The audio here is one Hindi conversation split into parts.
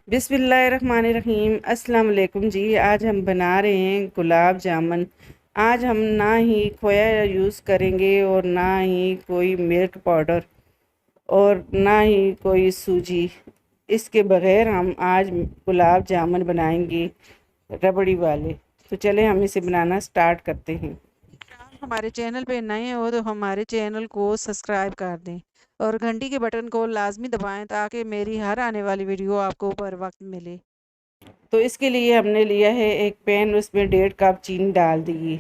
बिस्मिल्लाहिर्रहमानिर्रहीम। अस्सलाम वालेकुम जी। आज हम बना रहे हैं गुलाब जामुन। आज हम ना ही खोया यूज़ करेंगे और ना ही कोई मिल्क पाउडर और ना ही कोई सूजी। इसके बग़ैर हम आज गुलाब जामुन बनाएंगे रबड़ी वाले। तो चले हम इसे बनाना स्टार्ट करते हैं। आप हमारे चैनल पे नए हो तो हमारे चैनल को सब्सक्राइब कर दें और घंटी के बटन को लाजमी दबाएं ताकि मेरी हर आने वाली वीडियो आपको बर वक्त मिले। तो इसके लिए हमने लिया है एक पैन, उसमें 1.5 कप चीनी डाल दी।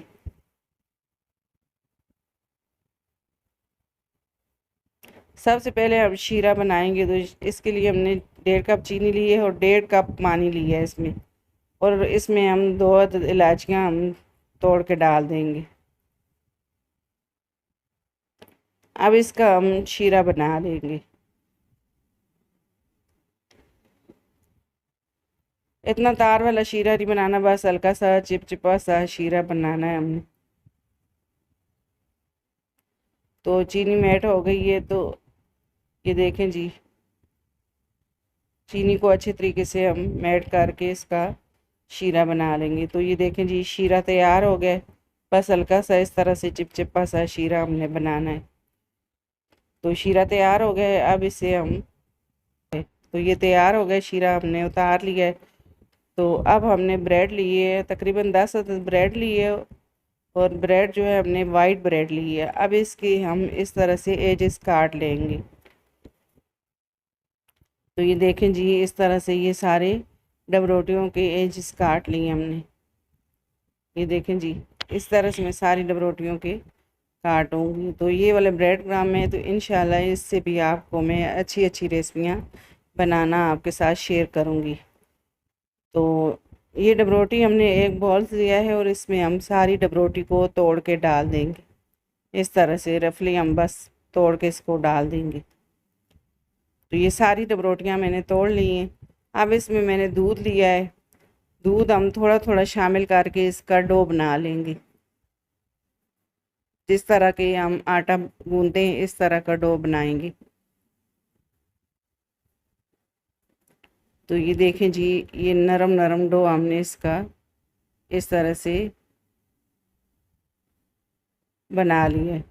सबसे पहले हम शीरा बनाएंगे तो इसके लिए हमने 1.5 कप चीनी ली है और 1.5 कप पानी लिया है इसमें। और इसमें हम 2 इलायचियाँ हम तोड़ के डाल देंगे। अब इसका हम शीरा बना लेंगे। इतना तार वाला शीरा नहीं बनाना, बस हल्का सा चिपचिपा सा शीरा बनाना है हमने। तो चीनी मेल्ट हो गई है, तो ये देखें जी, चीनी को अच्छे तरीके से हम मेल्ट करके इसका शीरा बना लेंगे। तो ये देखें जी, शीरा तैयार हो गया। बस हल्का सा इस तरह से चिपचिपा सा शीरा हमने बनाना है। तो शीरा तैयार हो गया है। अब इसे हम, तो ये तैयार हो गया शीरा, हमने उतार लिया है। तो अब हमने ब्रेड लिए है, तकरीबन 10 ब्रेड लिए, और ब्रेड जो है हमने वाइट ब्रेड ली है। अब इसकी हम इस तरह से एजेस काट लेंगे। तो ये देखें जी, इस तरह से ये सारे डब रोटियों के एजेस काट लिए हमने। ये देखें जी, इस तरह से मैं सारी डब रोटियों के काटूंगी। तो ये वाले ब्रेड क्रम्ब है, तो इंशाल्लाह इससे भी आपको मैं अच्छी अच्छी रेसिपियाँ बनाना आपके साथ शेयर करूँगी। तो ये डबरोटी हमने एक बॉल लिया है और इसमें हम सारी डबरोटी को तोड़ के डाल देंगे। इस तरह से रफली हम बस तोड़ के इसको डाल देंगे। तो ये सारी डबरोटियाँ मैंने तोड़ ली हैं। अब इसमें मैंने दूध लिया है। दूध हम थोड़ा थोड़ा शामिल करके इसका डो बना लेंगे। जिस तरह के हम आटा गूंदते हैं इस तरह का डो बनाएंगे। तो ये देखें जी, ये नरम नरम डो हमने इसका इस तरह से बना लिया है।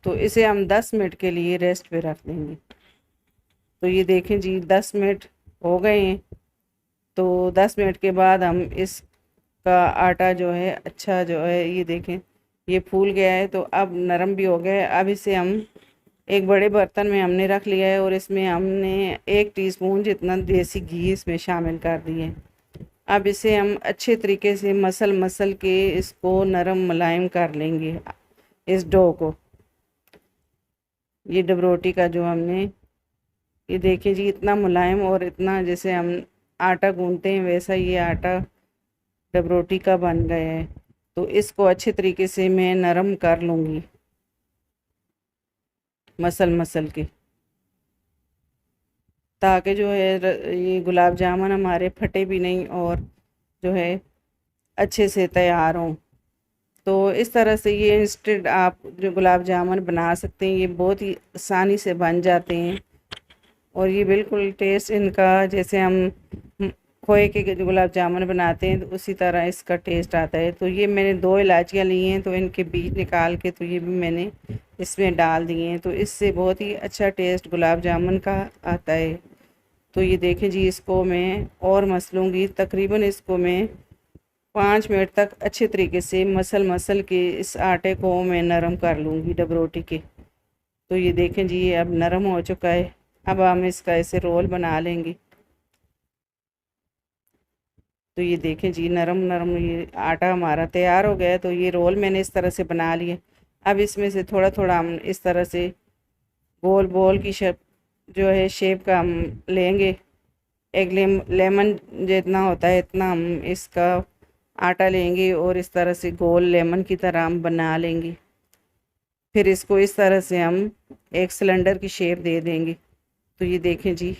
तो इसे हम 10 मिनट के लिए रेस्ट पे रख देंगे। तो ये देखें जी, 10 मिनट हो गए हैं। तो 10 मिनट के बाद हम इसका आटा जो है अच्छा जो है, ये देखें ये फूल गया है, तो अब नरम भी हो गया है। अब इसे हम एक बड़े बर्तन में हमने रख लिया है और इसमें हमने 1 टीस्पून जितना देसी घी इसमें शामिल कर दिए। अब इसे हम अच्छे तरीके से मसल मसल के इसको नरम मुलायम कर लेंगे, इस डो को। ये डबरोटी का जो हमने, ये देखिए जी, इतना मुलायम और इतना जैसे हम आटा गूंदते हैं वैसा ये आटा डबरोटी का बन गया है। तो इसको अच्छे तरीके से मैं नरम कर लूँगी मसल मसल के, ताकि जो है ये गुलाब जामुन हमारे फटे भी नहीं और जो है अच्छे से तैयार हों। तो इस तरह से ये इंस्टेंट आप जो गुलाब जामुन बना सकते हैं, ये बहुत ही आसानी से बन जाते हैं। और ये बिल्कुल टेस्ट इनका जैसे हम खोए के जो गुलाब जामुन बनाते हैं तो उसी तरह इसका टेस्ट आता है। तो ये मैंने 2 इलायचियाँ ली हैं, तो इनके बीज निकाल के तो ये भी मैंने इसमें डाल दिए हैं। तो इससे बहुत ही अच्छा टेस्ट गुलाब जामुन का आता है। तो ये देखें जी, इसको मैं और मसलूँगी, तकरीबन इसको मैं 5 मिनट तक अच्छे तरीके से मसल मसल के इस आटे को मैं नरम कर लूँगी डबरोटी के। तो ये देखें जी, ये अब नरम हो चुका है। अब हम इसका ऐसे रोल बना लेंगे। तो ये देखें जी, नरम नरम ये आटा हमारा तैयार हो गया है। तो ये रोल मैंने इस तरह से बना लिए। अब इसमें से थोड़ा थोड़ा हम इस तरह से गोल बॉल की शेप जो है शेप का हम लेंगे। एक लेमन जितना होता है इतना हम इसका आटा लेंगे और इस तरह से गोल लेमन की तरह हम बना लेंगे। फिर इसको इस तरह से हम एक सिलेंडर की शेप दे देंगे। तो ये देखें जी,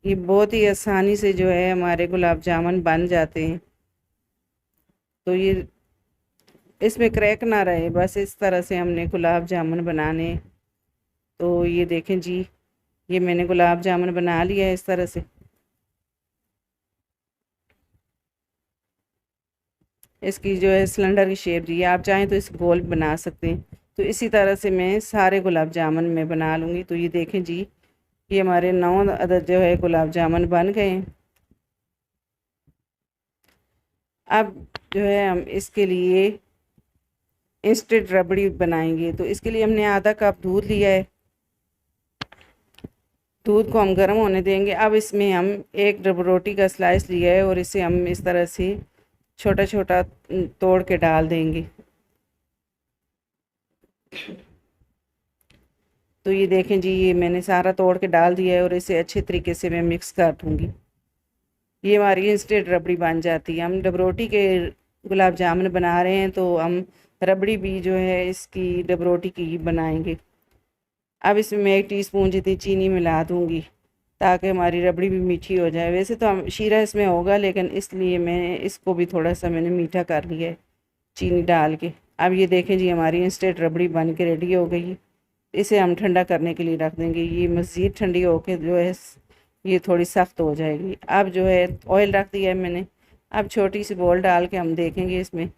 ये बहुत ही आसानी से जो है हमारे गुलाब जामुन बन जाते हैं। तो ये इसमें क्रैक ना रहे, बस इस तरह से हमने गुलाब जामुन बनाने। तो ये देखें जी, ये मैंने गुलाब जामुन बना लिया है इस तरह से। इसकी जो है सिलेंडर की शेप दी है, आप चाहें तो इस गोल बना सकते हैं। तो इसी तरह से मैं सारे गुलाब जामुन में बना लूँगी। तो ये देखें जी, ये हमारे 9 अदद जो है गुलाब जामुन बन गए हैं। अब जो है हम इसके लिए इंस्टेंट रबड़ी बनाएंगे। तो इसके लिए हमने आधा कप दूध लिया है। दूध को हम गर्म होने देंगे। अब इसमें हम एक रोटी का स्लाइस लिया है और इसे हम इस तरह से छोटा छोटा तोड़ के डाल देंगे। तो ये देखें जी, ये मैंने सारा तोड़ के डाल दिया है और इसे अच्छे तरीके से मैं मिक्स कर दूँगी। ये हमारी इंस्टेंट रबड़ी बन जाती है। हम डबरोटी के गुलाब जामुन बना रहे हैं तो हम रबड़ी भी जो है इसकी डबरोटी की बनाएंगे। अब इसमें मैं 1 टीस्पून जितनी चीनी मिला दूँगी ताकि हमारी रबड़ी भी मीठी हो जाए। वैसे तो हम शीरा इसमें होगा, लेकिन इसलिए मैं इसको भी थोड़ा सा मैंने मीठा कर लिया है चीनी डाल के। अब ये देखें जी, हमारी इंस्टेंट रबड़ी बन के रेडी हो गई। इसे हम ठंडा करने के लिए रख देंगे। ये मज़ीद ठंडी होके जो है ये थोड़ी सख्त हो जाएगी। अब जो है ऑयल रख दिया है मैंने। अब छोटी सी बॉल डाल के हम देखेंगे इसमें।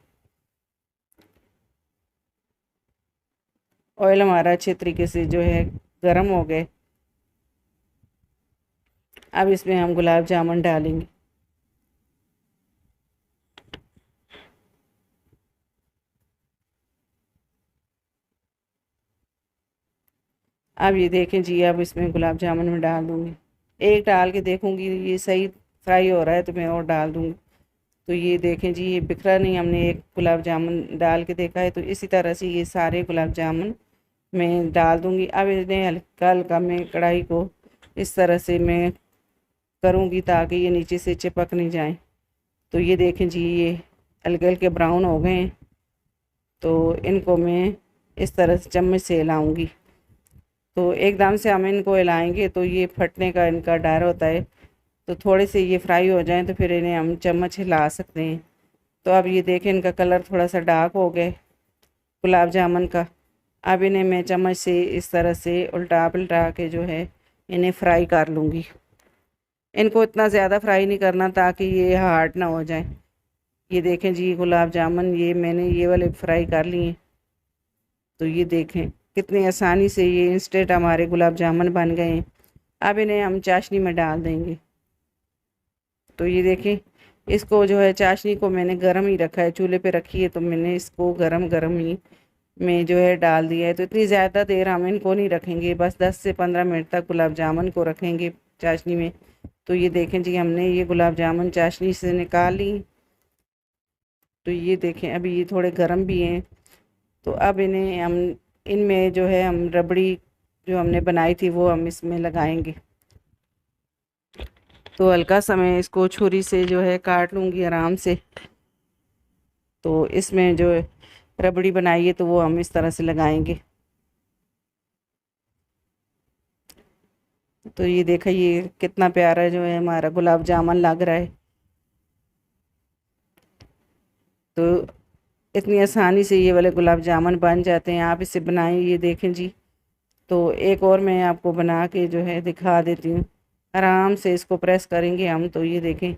ऑयल हमारा अच्छे तरीके से जो है गर्म हो गए। अब इसमें हम गुलाब जामुन डालेंगे। अब ये देखें जी, अब इसमें गुलाब जामुन में डाल दूँगी। एक डाल के देखूँगी ये सही फ्राई हो रहा है तो मैं और डाल दूँगी। तो ये देखें जी, ये बिखरा नहीं, हमने एक गुलाब जामुन डाल के देखा है। तो इसी तरह से ये सारे गुलाब जामुन मैं डाल दूँगी। अब इन्हें हल्का हल्का मैं कढ़ाई को इस तरह से मैं करूँगी ताकि ये नीचे से चिपक नहीं जाए। तो ये देखें जी, ये हल्के हल्के ब्राउन हो गए हैं। तो इनको मैं इस तरह से चम्मच से हिलाऊँगी। तो एकदम से हम इनको हिलाएंगे तो ये फटने का इनका डर होता है। तो थोड़े से ये फ्राई हो जाएं तो फिर इन्हें हम चम्मच हिला सकते हैं। तो अब ये देखें, इनका कलर थोड़ा सा डार्क हो गया गुलाब जामुन का। अब इन्हें मैं चम्मच से इस तरह से उल्टा पलटा के जो है इन्हें फ्राई कर लूँगी। इनको इतना ज़्यादा फ्राई नहीं करना ताकि ये हार्ड ना हो जाए। ये देखें जी, गुलाब जामुन ये मैंने ये वाले फ्राई कर लिए। तो ये देखें कितनी आसानी से ये इंस्टेंट हमारे गुलाब जामुन बन गए हैं। अब इन्हें हम चाशनी में डाल देंगे। तो ये देखें, इसको जो है चाशनी को मैंने गरम ही रखा है, चूल्हे पे रखी है तो मैंने इसको गरम गरम ही में जो है डाल दिया है। तो इतनी ज़्यादा देर हम इनको नहीं रखेंगे, बस 10 से 15 मिनट तक गुलाब जामुन को रखेंगे चाशनी में। तो ये देखें जी, हमने ये गुलाब जामुन चाशनी से निकाल ली। तो ये देखें अभी ये थोड़े गर्म भी हैं। तो अब इन्हें हम इनमें जो है हम रबड़ी जो हमने बनाई थी वो हम इसमें लगाएंगे। तो हल्का सा मैं इसको छुरी से जो है काट लूँगी आराम से। तो इसमें जो रबड़ी बनाई है तो वो हम इस तरह से लगाएंगे। तो ये देखा, ये कितना प्यारा जो है हमारा गुलाब जामुन लग रहा है। तो इतनी आसानी से ये वाले गुलाब जामुन बन जाते हैं, आप इसे बनाएं। ये देखें जी, तो एक और मैं आपको बना के जो है दिखा देती हूँ। आराम से इसको प्रेस करेंगे हम तो ये देखें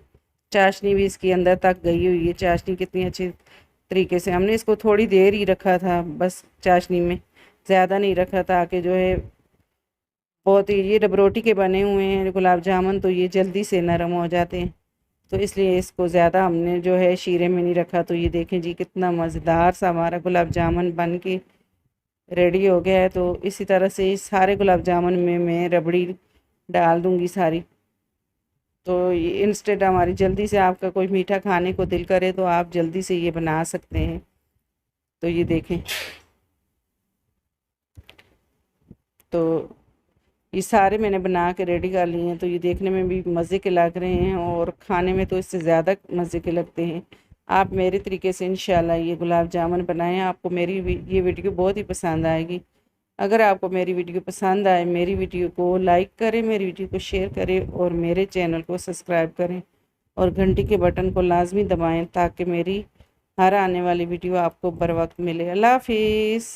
चाशनी भी इसके अंदर तक गई हुई है। चाशनी कितनी अच्छी तरीके से, हमने इसको थोड़ी देर ही रखा था बस चाशनी में, ज़्यादा नहीं रखा था कि जो है बहुत ही, ये डबरोटी के बने हुए हैं गुलाब जामुन तो ये जल्दी से नरम हो जाते हैं। तो इसलिए इसको ज़्यादा हमने जो है शीरे में नहीं रखा। तो ये देखें जी, कितना मज़ेदार सा हमारा गुलाब जामुन बन के रेडी हो गया है। तो इसी तरह से इस सारे गुलाब जामुन में मैं रबड़ी डाल दूँगी सारी। तो ये इंस्टेंट हमारी, जल्दी से आपका कोई मीठा खाने को दिल करे तो आप जल्दी से ये बना सकते हैं। तो ये देखें, तो ये सारे मैंने बना के रेडी कर लिए हैं। तो ये देखने में भी मज़े के लग रहे हैं और खाने में तो इससे ज़्यादा मज़े के लगते हैं। आप मेरे तरीके से इंशाल्लाह ये गुलाब जामुन बनाएं, आपको मेरी ये वीडियो बहुत ही पसंद आएगी। अगर आपको मेरी वीडियो पसंद आए, मेरी वीडियो को लाइक करें, मेरी वीडियो को शेयर करें और मेरे चैनल को सब्सक्राइब करें और घंटी के बटन को लाजमी दबाएं ताकि मेरी हर आने वाली वीडियो आपको बर वक्त मिले। अल्लाह हाफिज़।